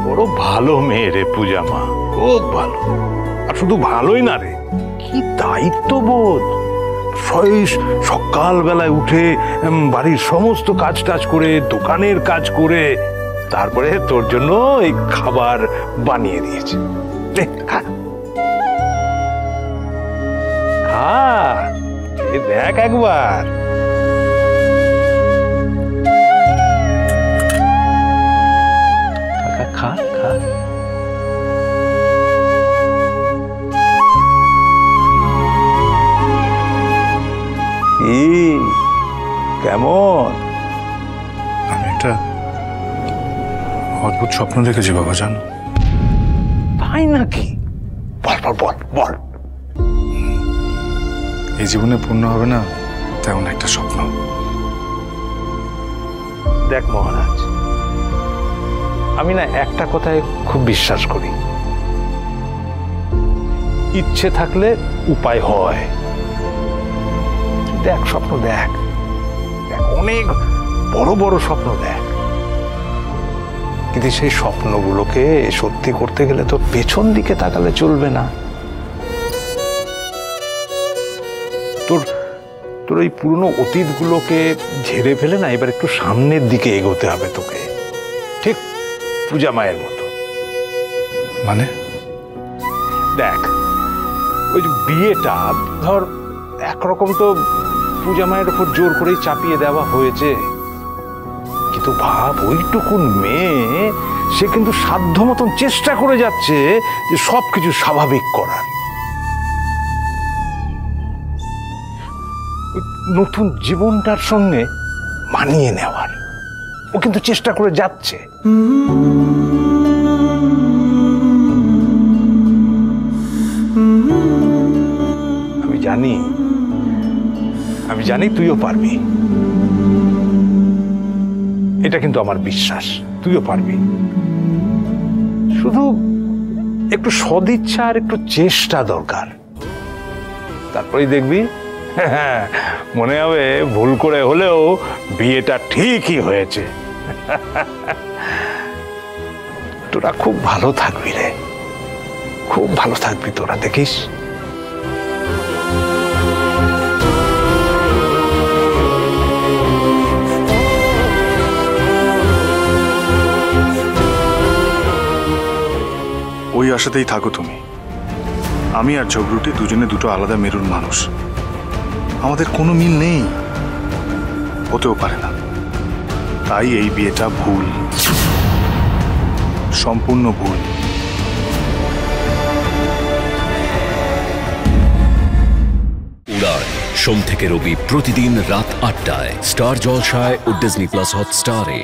বড় ভালো মেয়ে রে পূজা মা, খুব ভালো। আর শুধু ভালোই না রে, কি দায়িত্ববোধ। সকাল বেলায় উঠে বাড়ির সমস্ত কাজ টাজ করে, দোকানের কাজ করে, তারপরে তোর জন্য এই খাবার বানিয়ে দিয়েছে। খা খা, দেখ একবার। খা খা। কেমন? আমি একটা অদ্ভুত স্বপ্ন দেখেছি বাবাজান। তাই নাকি? বল বল বল বল। এই জীবনে পূর্ণ হবে না তেমন একটা স্বপ্ন। দেখ মহারাজ, আমি না একটা কথায় খুব বিশ্বাস করি, ইচ্ছে থাকলে উপায় হয়। দেখ স্বপ্ন দেখ, অনেক বড় বড় স্বপ্ন দেখ, কিন্তু সেই স্বপ্নগুলোকে সত্যি করতে গেলে তো পেছন দিকে তাকালে চলবে না। তোর তোর ওই পুরনো অতীতগুলোকে ঝেড়ে ফেলে না এবার একটু সামনের দিকে এগোতে হবে তোকে, ঠিক পূজা মায়ের মতো। মানে? দেখ, ওই যে বিয়েটা ধর একরকম তো পূজা মায়ের উপর জোর করেই চাপিয়ে দেওয়া হয়েছে, কিন্তু ভাব ওইটুকুন মেয়ে, সে কিন্তু সাধ্য মতন চেষ্টা করে যাচ্ছে যে সবকিছু স্বাভাবিক করার, নতুন জীবনটার সঙ্গে মানিয়ে নেওয়ার। ও কিন্তু চেষ্টা করে যাচ্ছে। আমি জানি তুইও পারবি, এটা কিন্তু আমার বিশ্বাস, তুইও পারবি। শুধু একটু সদিচ্ছা আর একটু চেষ্টা দরকার, তারপরেই দেখবি মনে হবে ভুল করে হলেও বিয়েটা ঠিকই হয়েছে। তোরা খুব ভালো থাকবি রে, খুব ভালো থাকবি তোরা, দেখিস। ওই আশাতেই থাকো তুমি। আমি আর ঝগড়ুটি দুজনে দুটো আলাদা মেরুর মানুষ, আমাদের কোনো মিল নেই, হতেও পারে না। তাই এই বিয়েটা ভুল, সম্পূর্ণ ভুল। উড়ান সোম থেকে রবি প্রতিদিন রাত ৮টায় স্টার জলসায় ও ডিজনি প্লাস হটস্টারে।